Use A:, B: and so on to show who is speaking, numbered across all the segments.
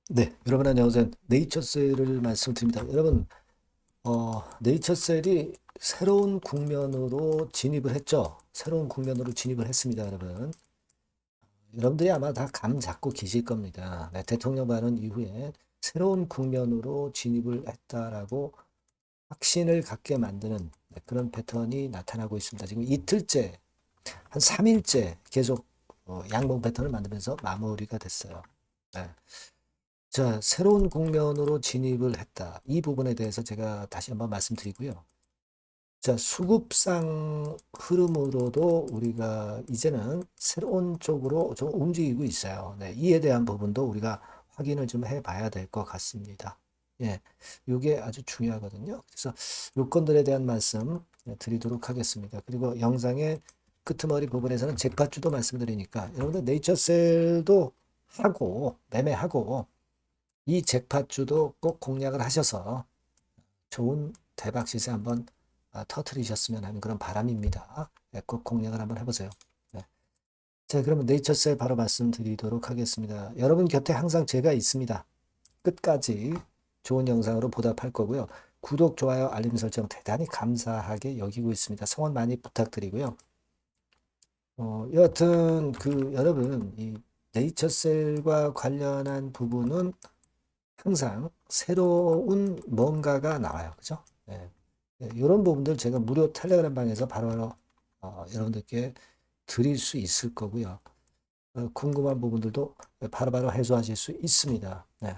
A: 네, 여러분 안녕하세요. 네이처셀을 말씀드립니다. 여러분, 네이처셀이 새로운 국면으로 진입을 했죠. 새로운 국면으로 진입을 했습니다, 여러분. 여러분들이 아마 다 감 잡고 계실 겁니다. 네, 대통령 발언 이후에 새로운 국면으로 진입을 했다라고 확신을 갖게 만드는 그런 패턴이 나타나고 있습니다. 지금 이틀째, 한 3일째 계속 양봉 패턴을 만들면서 마무리가 됐어요. 네. 자, 새로운 국면으로 진입을 했다. 이 부분에 대해서 제가 다시 한번 말씀드리고요. 자, 수급상 흐름으로도 우리가 이제는 새로운 쪽으로 좀 움직이고 있어요. 네, 이에 대한 부분도 우리가 확인을 좀 해봐야 될 것 같습니다. 예, 이게 아주 중요하거든요. 그래서 요건들에 대한 말씀 드리도록 하겠습니다. 그리고 영상의 끄트머리 부분에서는 잭팟주도 말씀드리니까 여러분들 네이처셀도 하고 매매하고 이 잭팟주도 꼭 공략을 하셔서 좋은 대박 시세 한번 터트리셨으면 하는 그런 바람입니다. 네, 꼭 공략을 한번 해보세요. 네. 자, 그러면 네이처셀 바로 말씀드리도록 하겠습니다. 여러분 곁에 항상 제가 있습니다. 끝까지 좋은 영상으로 보답할 거고요. 구독, 좋아요, 알림 설정 대단히 감사하게 여기고 있습니다. 성원 많이 부탁드리고요. 여하튼 여러분 이 네이처셀과 관련한 부분은 항상 새로운 뭔가가 나와요. 그죠? 네. 네, 이런 부분들 제가 무료 텔레그램 방에서 바로 여러분들께 드릴 수 있을 거고요. 궁금한 부분들도 바로바로 해소하실 수 있습니다. 네.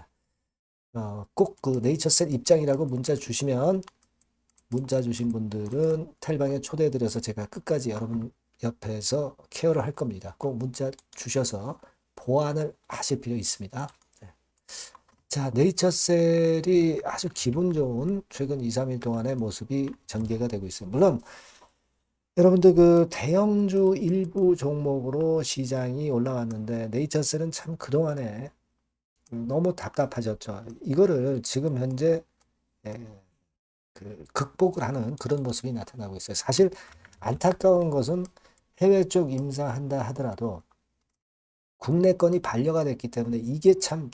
A: 꼭 그 네이처셀 입장이라고 문자 주시면 문자 주신 분들은 텔방에 초대해드려서 제가 끝까지 여러분 옆에서 케어를 할 겁니다. 꼭 문자 주셔서 보완을 하실 필요 있습니다. 네. 자, 네이처셀이 아주 기분 좋은 최근 2, 3일 동안의 모습이 전개가 되고 있어요. 물론 여러분들 그 대형주 일부 종목으로 시장이 올라왔는데 네이처셀은 참 그동안에 너무 답답하셨죠. 이거를 지금 현재 극복을 하는 그런 모습이 나타나고 있어요. 사실 안타까운 것은 해외 쪽 임사한다 하더라도 국내 건이 반려가 됐기 때문에 이게 참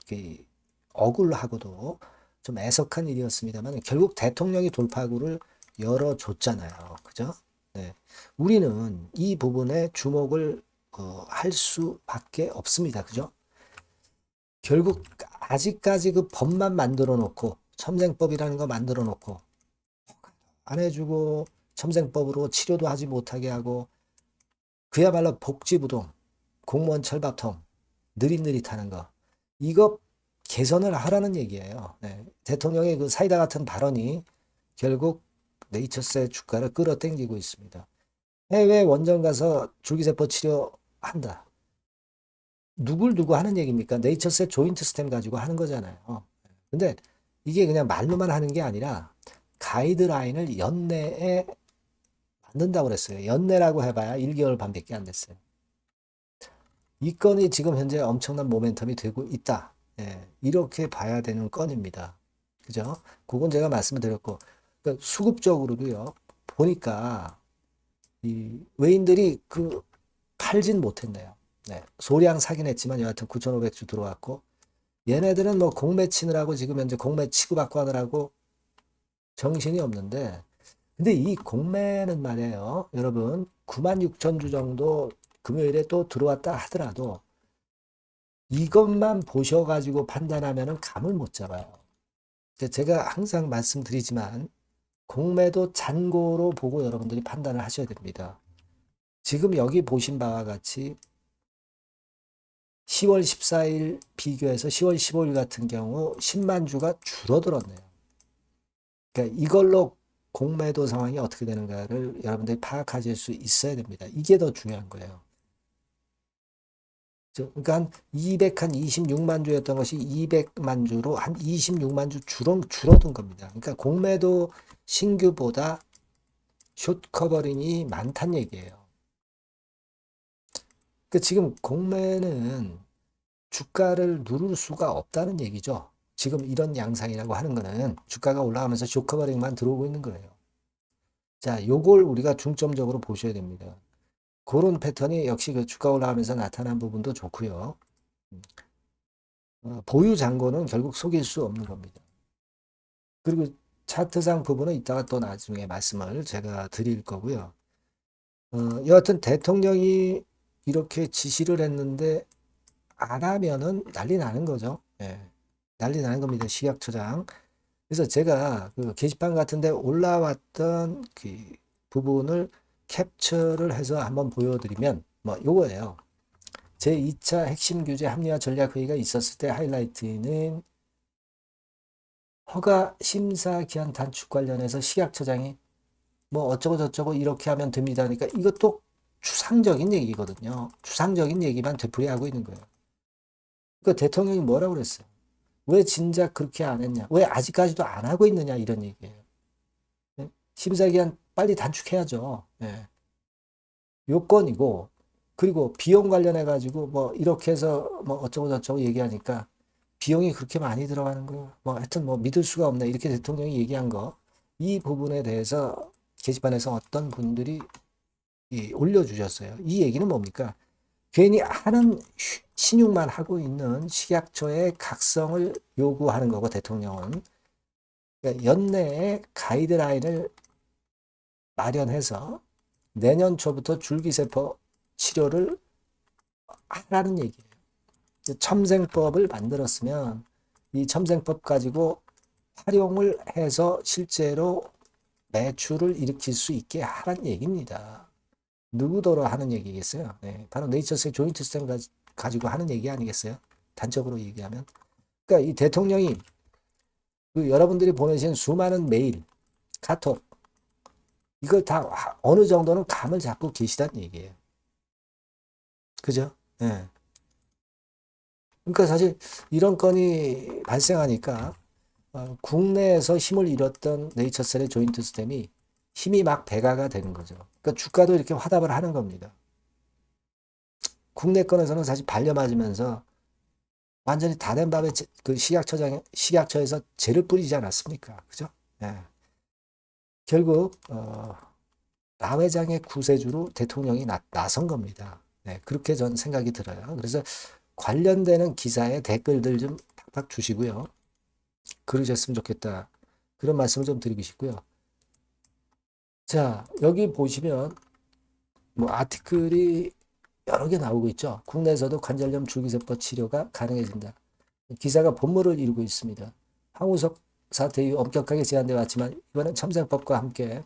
A: 억울하고도 좀 애석한 일이었습니다만 결국 대통령이 돌파구를 열어줬잖아요. 그죠? 네. 우리는 이 부분에 주목을 할 수밖에 없습니다. 그죠? 결국 아직까지 그 법만 만들어 놓고 첨생법이라는 거 만들어 놓고 안 해주고 첨생법으로 치료도 하지 못하게 하고 그야말로 복지부동, 공무원 철밥통, 느릿느릿하는 거. 이거 개선을 하라는 얘기예요. 네. 대통령의 그 사이다 같은 발언이 결국 네이처셀 주가를 끌어당기고 있습니다. 해외 원정 가서 줄기세포 치료한다. 누굴 두고 하는 얘기입니까? 네이처셀 조인트 스템 가지고 하는 거잖아요. 근데 이게 그냥 말로만 하는 게 아니라 가이드라인을 연내에 만든다고 그랬어요. 연내라고 해봐야 1개월 반밖에 안 됐어요. 이 건이 지금 현재 엄청난 모멘텀이 되고 있다. 예, 이렇게 봐야 되는 건입니다. 그죠? 그건 제가 말씀을 드렸고, 그러니까 수급적으로도요, 보니까 이 외인들이 팔진 못했네요. 네, 소량 사긴 했지만 여하튼 9,500주 들어왔고, 얘네들은 뭐 공매 치느라고 지금 현재 공매 치고받고 하느라고 정신이 없는데, 근데 이 공매는 말이에요. 여러분, 96,000주 정도 금요일에 또 들어왔다 하더라도 이것만 보셔가지고 판단하면은 감을 못 잡아요. 제가 항상 말씀드리지만 공매도 잔고로 보고 여러분들이 판단을 하셔야 됩니다. 지금 여기 보신 바와 같이 10월 14일 비교해서 10월 15일 같은 경우 10만 주가 줄어들었네요. 그러니까 이걸로 공매도 상황이 어떻게 되는가를 여러분들이 파악하실 수 있어야 됩니다. 이게 더 중요한 거예요. 그러니까 한 26만 주였던 것이 200만 주로 한 26만 주 줄어든 겁니다. 그러니까 공매도 신규보다 숏 커버링이 많다는 얘기예요. 그러니까 지금 공매는 주가를 누를 수가 없다는 얘기죠. 지금 이런 양상이라고 하는 거는 주가가 올라가면서 숏 커버링만 들어오고 있는 거예요. 자, 요걸 우리가 중점적으로 보셔야 됩니다. 그런 패턴이 역시 그 주가 올라가면서 나타난 부분도 좋고요. 보유 잔고는 결국 속일 수 없는 겁니다. 그리고 차트상 부분은 이따가 또 나중에 말씀을 제가 드릴 거고요. 여하튼 대통령이 이렇게 지시를 했는데 안 하면은 난리 나는 거죠. 예. 난리 나는 겁니다. 식약처장. 그래서 제가 그 게시판 같은데 올라왔던 그 부분을 캡처를 해서 한번 보여드리면 뭐 요거예요. 제2차 핵심 규제 합리화 전략 회의가 있었을 때 하이라이트는 허가 심사 기한 단축 관련해서 식약처장이 뭐 어쩌고 저쩌고 이렇게 하면 됩니다. 그러니까 이것도 추상적인 얘기거든요. 추상적인 얘기만 되풀이하고 있는 거예요. 그러니까 대통령이 뭐라고 그랬어요? 왜 진작 그렇게 안 했냐? 왜 아직까지도 안 하고 있느냐? 이런 얘기예요. 네? 심사 기한 빨리 단축해야죠. 네. 요건이고 그리고 비용 관련해 가지고 뭐 이렇게 해서 뭐 어쩌고 저쩌고 얘기하니까 비용이 그렇게 많이 들어가는 거, 뭐 하여튼 뭐 믿을 수가 없네. 이렇게 대통령이 얘기한 거, 이 부분에 대해서 게시판에서 어떤 분들이 올려주셨어요. 이 얘기는 뭡니까? 괜히 하는 신용만 하고 있는 식약처의 각성을 요구하는 거고, 대통령은. 그러니까 연내에 가이드라인을 마련해서 내년 초부터 줄기세포 치료를 하라는 얘기예요. 첨생법을 만들었으면 이 첨생법 가지고 활용을 해서 실제로 매출을 일으킬 수 있게 하라는 얘기입니다. 누구더러 하는 얘기겠어요? 네, 바로 네이처스의 조인트 스템 가지고 하는 얘기 아니겠어요? 단적으로 얘기하면. 그러니까 이 대통령이 그 여러분들이 보내신 수많은 메일, 카톡, 이걸 다 어느 정도는 감을 잡고 계시다는 얘기예요. 그죠? 네. 그러니까 사실 이런 건이 발생하니까 국내에서 힘을 잃었던 네이처셀의 조인트 스템이 힘이 막 배가가 되는 거죠. 그러니까 주가도 이렇게 화답을 하는 겁니다. 국내 건에서는 사실 발려맞으면서 완전히 다 된 밥에 그 식약처에서 재를 뿌리지 않았습니까? 그죠? 예. 결국 나 회장의 구세주로 대통령이 나선 겁니다. 네, 그렇게 전 생각이 들어요. 그래서 관련되는 기사에 댓글들 좀 팍팍 주시고요. 그러셨으면 좋겠다. 그런 말씀을 좀 드리고 싶고요. 자, 여기 보시면 뭐 아티클이 여러 개 나오고 있죠. 국내에서도 관절염 줄기세포 치료가 가능해진다. 기사가 본물을 이루고 있습니다. 황우석 사태 이후 엄격하게 제한되어 왔지만 이번엔 첨생법과 함께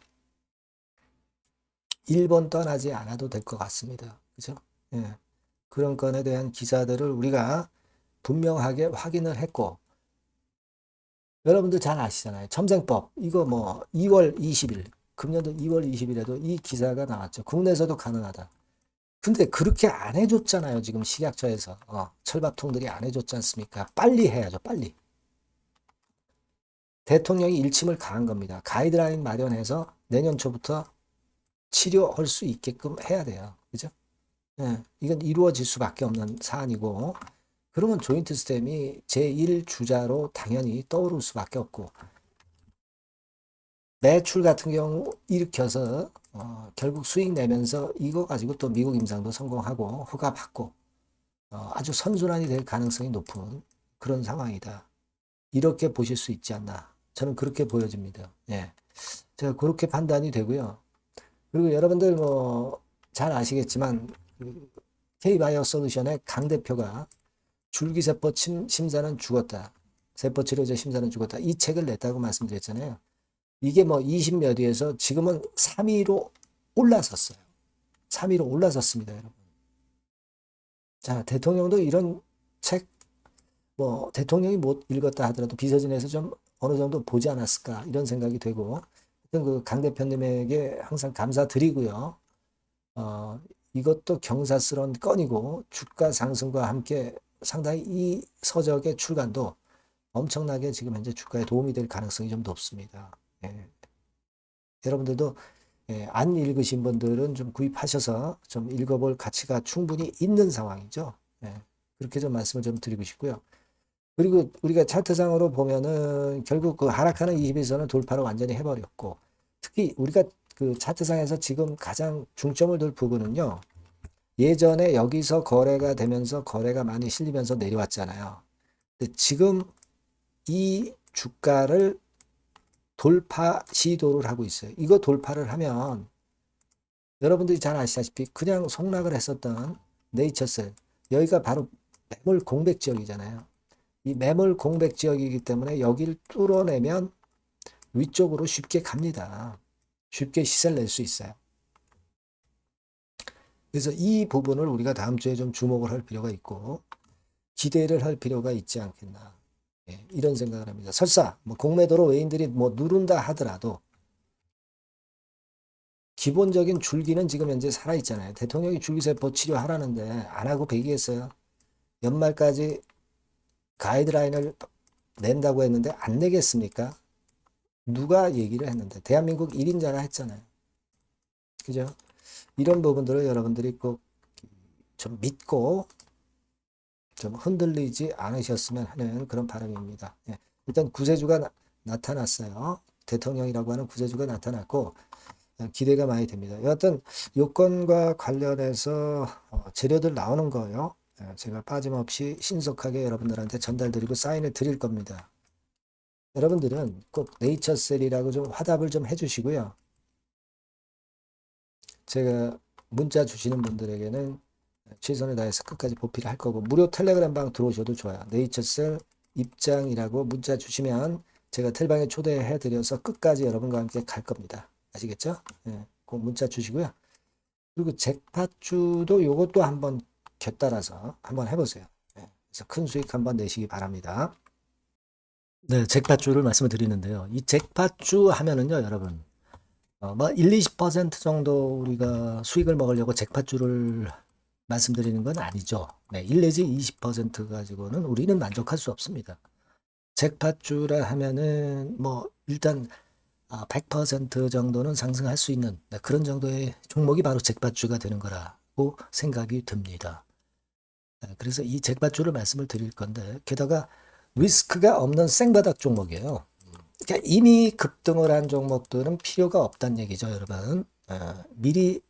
A: 일본 떠나지 않아도 될 것 같습니다. 그죠? 예. 그런 건에 대한 기사들을 우리가 분명하게 확인을 했고 여러분들 잘 아시잖아요. 첨생법 이거 뭐 2월 20일 금년도 2월 20일에도 이 기사가 나왔죠. 국내에서도 가능하다. 근데 그렇게 안 해줬잖아요. 지금 식약처에서 철밥통들이 안 해줬지 않습니까? 빨리 해야죠. 빨리. 대통령이 일침을 가한 겁니다. 가이드라인 마련해서 내년 초부터 치료할 수 있게끔 해야 돼요. 그죠? 예, 이건 이루어질 수밖에 없는 사안이고 그러면 조인트 스템이 제1주자로 당연히 떠오를 수밖에 없고 매출 같은 경우 일으켜서 결국 수익 내면서 이거 가지고 또 미국 임상도 성공하고 허가받고 아주 선순환이 될 가능성이 높은 그런 상황이다. 이렇게 보실 수 있지 않나. 저는 그렇게 보여집니다. 예. 제가 그렇게 판단이 되고요. 그리고 여러분들 뭐 잘 아시겠지만 그 K바이오 솔루션의 강 대표가 줄기세포 심사는 죽었다. 세포치료제 심사는 죽었다. 이 책을 냈다고 말씀드렸잖아요. 이게 뭐 20몇 위에서 지금은 3위로 올라섰어요. 3위로 올라섰습니다, 여러분. 자, 대통령도 이런 책, 뭐, 대통령이 못 읽었다 하더라도 비서진에서 좀 어느 정도 보지 않았을까, 이런 생각이 되고, 하여튼 그 강 대표님에게 항상 감사드리고요. 이것도 경사스러운 건이고, 주가 상승과 함께 상당히 이 서적의 출간도 엄청나게 지금 현재 주가에 도움이 될 가능성이 좀 높습니다. 예. 여러분들도 안 읽으신 분들은 좀 구입하셔서 좀 읽어볼 가치가 충분히 있는 상황이죠. 예. 그렇게 좀 말씀을 좀 드리고 싶고요. 그리고 우리가 차트상으로 보면은 결국 그 하락하는 21선을 돌파를 완전히 해버렸고 특히 우리가 그 차트상에서 지금 가장 중점을 둘 부분은요. 예전에 여기서 거래가 되면서 거래가 많이 실리면서 내려왔잖아요. 근데 지금 이 주가를 돌파 시도를 하고 있어요. 이거 돌파를 하면 여러분들이 잘 아시다시피 그냥 속락을 했었던 네이처셀, 여기가 바로 매물 공백 지역이잖아요. 이 매물 공백 지역이기 때문에 여기를 뚫어내면 위쪽으로 쉽게 갑니다. 쉽게 시세를 낼 수 있어요. 그래서 이 부분을 우리가 다음 주에 좀 주목을 할 필요가 있고 기대를 할 필요가 있지 않겠나. 예, 이런 생각을 합니다. 설사 뭐 공매도로 외인들이 뭐 누른다 하더라도 기본적인 줄기는 지금 현재 살아있잖아요. 대통령이 줄기세포 치료하라는데 안 하고 배기했어요. 연말까지 가이드라인을 낸다고 했는데 안 내겠습니까? 누가 얘기를 했는데 대한민국 1인자가 했잖아요. 그죠? 이런 부분들을 여러분들이 꼭 좀 믿고 좀 흔들리지 않으셨으면 하는 그런 바람입니다. 예. 일단 구세주가 나타났어요. 대통령이라고 하는 구세주가 나타났고 기대가 많이 됩니다. 여하튼 요건과 관련해서 재료들 나오는 거요. 제가 빠짐없이 신속하게 여러분들한테 전달드리고 사인을 드릴 겁니다. 여러분들은 꼭 네이처셀이라고 좀 화답을 좀 해주시고요. 제가 문자 주시는 분들에게는 최선을 다해서 끝까지 보필을 할 거고 무료 텔레그램 방 들어오셔도 좋아요. 네이처셀 입장이라고 문자 주시면 제가 텔방에 초대해 드려서 끝까지 여러분과 함께 갈 겁니다. 아시겠죠? 예, 꼭 문자 주시고요. 그리고 잭팟주도 요것도 한번 곁따라서 한번 해보세요. 예, 그래서 큰 수익 한번 내시기 바랍니다. 네, 잭팟주를 말씀을 드리는데요. 이 잭팟주 하면은요, 여러분, 뭐 1, 20% 정도 우리가 수익을 먹으려고 잭팟주를 말씀드리는 건 아니죠. 네, 1 내지 20% 가지고는 우리는 만족할 수 없습니다. 잭팟주라 하면은 뭐 일단 100% 정도는 상승할 수 있는 그런 정도의 종목이 바로 잭팟주가 되는 거라고 생각이 듭니다. 그래서 이 잭팟주를 말씀을 드릴 건데 게다가 리스크가 없는 생바닥 종목이에요. 그러니까 이미 급등을 한 종목들은 필요가 없다는 얘기죠, 여러분. 미리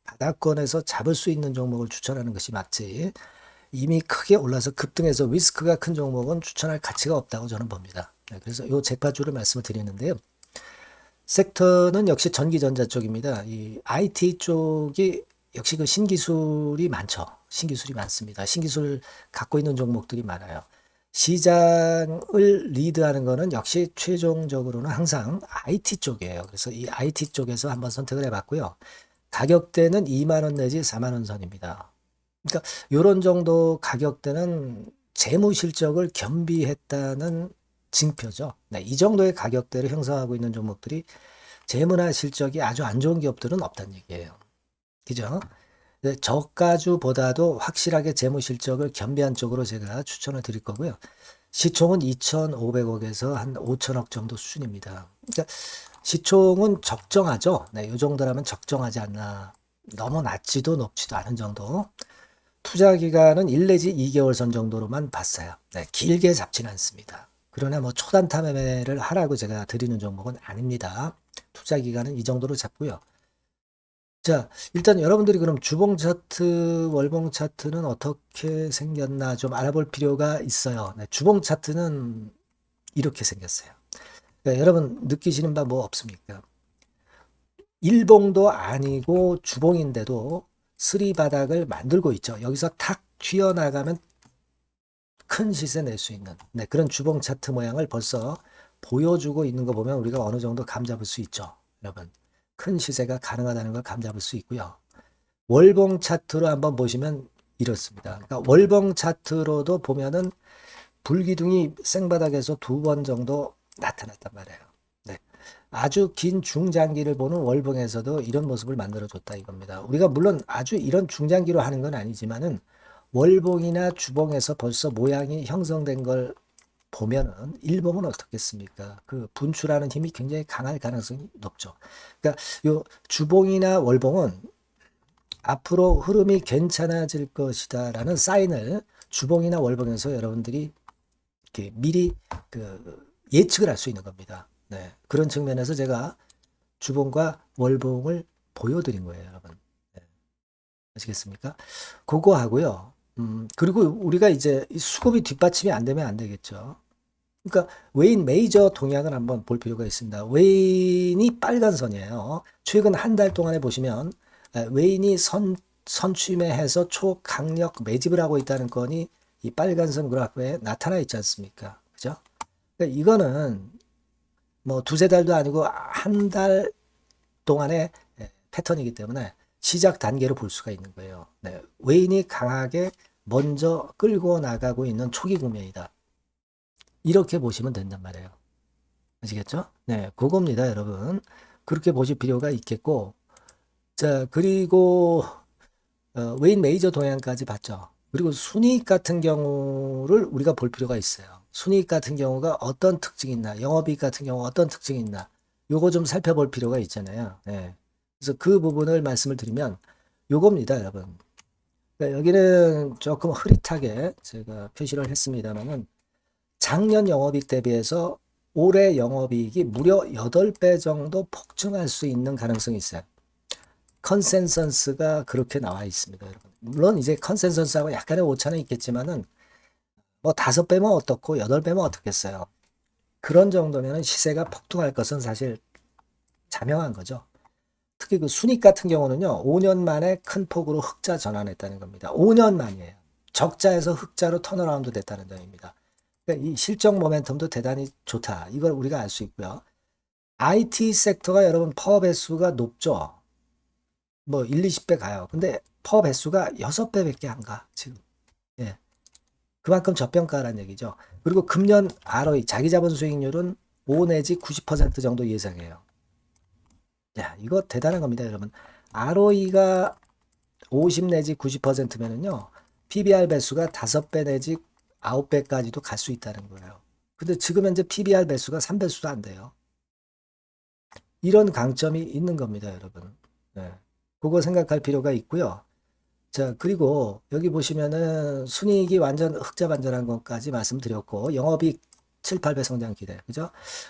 A: 바닥권에서 잡을 수 있는 종목을 추천하는 것이 맞지. 이미 크게 올라서 급등해서 리스크가 큰 종목은 추천할 가치가 없다고 저는 봅니다. 그래서 이 잭팟주를 말씀을 드리는데요. 섹터는 역시 전기전자 쪽입니다. 이 IT 쪽이 역시 그 신기술이 많죠. 신기술이 많습니다. 신기술 갖고 있는 종목들이 많아요. 시장을 리드하는 거는 역시 최종적으로는 항상 IT 쪽이에요. 그래서 이 IT 쪽에서 한번 선택을 해봤고요. 가격대는 2만 원 내지 4만 원 선입니다. 그러니까 이런 정도 가격대는 재무 실적을 겸비했다는 징표죠. 네, 이 정도의 가격대를 형성하고 있는 종목들이 재무나 실적이 아주 안 좋은 기업들은 없다는 얘기예요. 그죠? 네, 저가주보다도 확실하게 재무 실적을 겸비한 쪽으로 제가 추천을 드릴 거고요. 시총은 2,500억에서 한 5천억 정도 수준입니다. 그러니까 시총은 적정하죠. 네, 이 정도라면 적정하지 않나. 너무 낮지도 높지도 않은 정도. 투자 기간은 1 내지 2개월 선 정도로만 봤어요. 네, 길게 잡지는 않습니다. 그러나 뭐 초단타 매매를 하라고 제가 드리는 종목은 아닙니다. 투자 기간은 이 정도로 잡고요. 자, 일단 여러분들이 그럼 주봉 차트, 월봉 차트는 어떻게 생겼나 좀 알아볼 필요가 있어요. 네, 주봉 차트는 이렇게 생겼어요. 네, 여러분 느끼시는 바 뭐 없습니까? 일봉도 아니고 주봉인데도 쓰리 바닥을 만들고 있죠. 여기서 탁 튀어나가면 큰 시세 낼 수 있는 그런 주봉 차트 모양을 벌써 보여주고 있는 거 보면 우리가 어느 정도 감 잡을 수 있죠. 여러분 큰 시세가 가능하다는 걸 감 잡을 수 있고요. 월봉 차트로 한번 보시면 이렇습니다. 그러니까 월봉 차트로도 보면은 불기둥이 생바닥에서 2번 정도 나타났단 말이에요. 네. 아주 긴 중장기를 보는 월봉에서도 이런 모습을 만들어줬다 이겁니다. 우리가 물론 아주 이런 중장기로 하는 건 아니지만은 월봉이나 주봉에서 벌써 모양이 형성된 걸 보면은 일봉은 어떻겠습니까? 그 분출하는 힘이 굉장히 강할 가능성이 높죠. 그러니까 요 주봉이나 월봉은 앞으로 흐름이 괜찮아질 것이다라는 사인을 주봉이나 월봉에서 여러분들이 이렇게 미리 그 예측을 할 수 있는 겁니다. 네. 그런 측면에서 제가 주봉과 월봉을 보여드린 거예요, 여러분. 네. 아시겠습니까? 그거 하고요. 그리고 우리가 이제 이 수급이 뒷받침이 안 되면 안 되겠죠. 그러니까 웨인 메이저 동향을 한번 볼 필요가 있습니다. 웨인이 빨간 선이에요. 최근 한 달 동안에 보시면 웨인이 선취매해서 초강력 매집을 하고 있다는 건이 이 빨간 선 그래프에 나타나 있지 않습니까? 그죠? 그러니까 이거는 뭐 두세 달도 아니고 한 달 동안의 패턴이기 때문에 시작 단계로 볼 수가 있는 거예요. 네, 웨인이 강하게 먼저 끌고 나가고 있는 초기 국면이다. 이렇게 보시면 된단 말이에요. 아시겠죠? 네, 그겁니다, 여러분. 그렇게 보실 필요가 있겠고, 자, 그리고 웨인 메이저 동향까지 봤죠. 그리고 순이익 같은 경우를 우리가 볼 필요가 있어요. 순이익 같은 경우가 어떤 특징이 있나, 영업이익 같은 경우 어떤 특징이 있나, 요거 좀 살펴볼 필요가 있잖아요. 네. 그래서 그 부분을 말씀을 드리면 요겁니다, 여러분. 그러니까 여기는 조금 흐릿하게 제가 표시를 했습니다만은 작년 영업이익 대비해서 올해 영업이익이 무려 8배 정도 폭증할 수 있는 가능성이 있어요. 컨센서스가 그렇게 나와 있습니다, 여러분. 물론 이제 컨센서스하고 약간의 오차는 있겠지만은 뭐 5배면 어떻고 8배면 어떻겠어요. 그런 정도면 시세가 폭등할 것은 사실 자명한 거죠. 특히 그 순익 같은 경우는요, 5년 만에 큰 폭으로 흑자 전환했다는 겁니다. 5년 만이에요. 적자에서 흑자로 턴어라운드 됐다는 점입니다. 그러니까 이 실적 모멘텀도 대단히 좋다. 이걸 우리가 알 수 있고요. IT 섹터가 여러분 퍼 배수가 높죠. 뭐 1, 20배 가요. 근데 퍼 배수가 6배밖에 안 가, 지금. 예. 그만큼 저평가라는 얘기죠. 그리고 금년 ROE, 자기 자본 수익률은 5 내지 90% 정도 예상해요. 야, 이거 대단한 겁니다, 여러분. ROE가 50 내지 90%면은요, PBR 배수가 5배 내지 9배까지도 갈 수 있다는 거예요. 근데 지금 현재 PBR 배수가 3배수도 안 돼요. 이런 강점이 있는 겁니다, 여러분. 네. 그거 생각할 필요가 있고요. 자, 그리고 여기 보시면은 순이익이 완전 흑자 반전한 것까지 말씀드렸고, 영업이익 7, 8배 성장 기대. 그죠?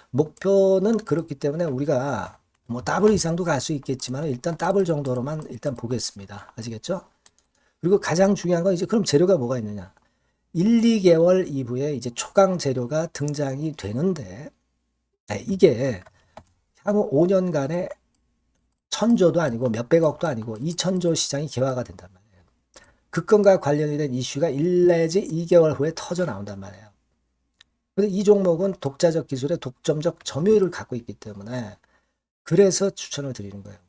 A: 목표는 그렇기 때문에 우리가 뭐 더블 이상도 갈 수 있겠지만 일단 더블 정도로만 일단 보겠습니다. 아시겠죠? 그리고 가장 중요한 건 이제 그럼 재료가 뭐가 있느냐? 1, 2개월 이후에 이제 초강 재료가 등장이 되는데, 이게 향후 5년간의 천조도 아니고 몇백억도 아니고 2천조 시장이 개화가 된단 말이에요. 그 건과 관련이 된 이슈가 1 내지 2개월 후에 터져 나온단 말이에요. 근데 이 종목은 독자적 기술의 독점적 점유율을 갖고 있기 때문에 그래서 추천을 드리는 거예요.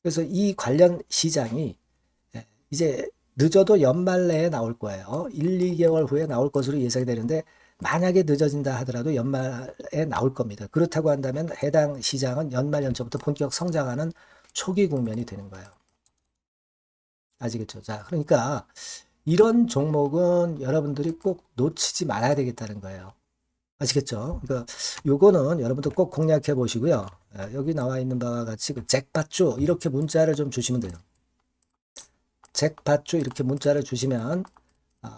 A: 그래서 이 관련 시장이 이제 늦어도 연말 내에 나올 거예요. 1, 2개월 후에 나올 것으로 예상이 되는데 만약에 늦어진다 하더라도 연말에 나올 겁니다. 그렇다고 한다면 해당 시장은 연말 연초부터 본격 성장하는 초기 국면이 되는 거예요. 아시겠죠? 자, 그러니까 이런 종목은 여러분들이 꼭 놓치지 말아야 되겠다는 거예요. 아시겠죠? 그러니까 요거는 여러분들 꼭 공략해 보시고요. 여기 나와 있는 바와 같이 그 잭팟주 이렇게 문자를 좀 주시면 돼요. 잭팟주 이렇게 문자를 주시면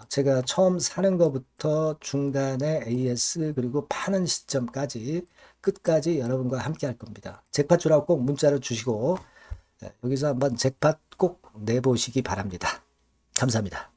A: 제가 처음 사는 것부터 중간에 AS 그리고 파는 시점까지 끝까지 여러분과 함께 할 겁니다. 잭팟주라고 꼭 문자를 주시고 여기서 한번 잭팟 꼭 내보시기 바랍니다. 감사합니다.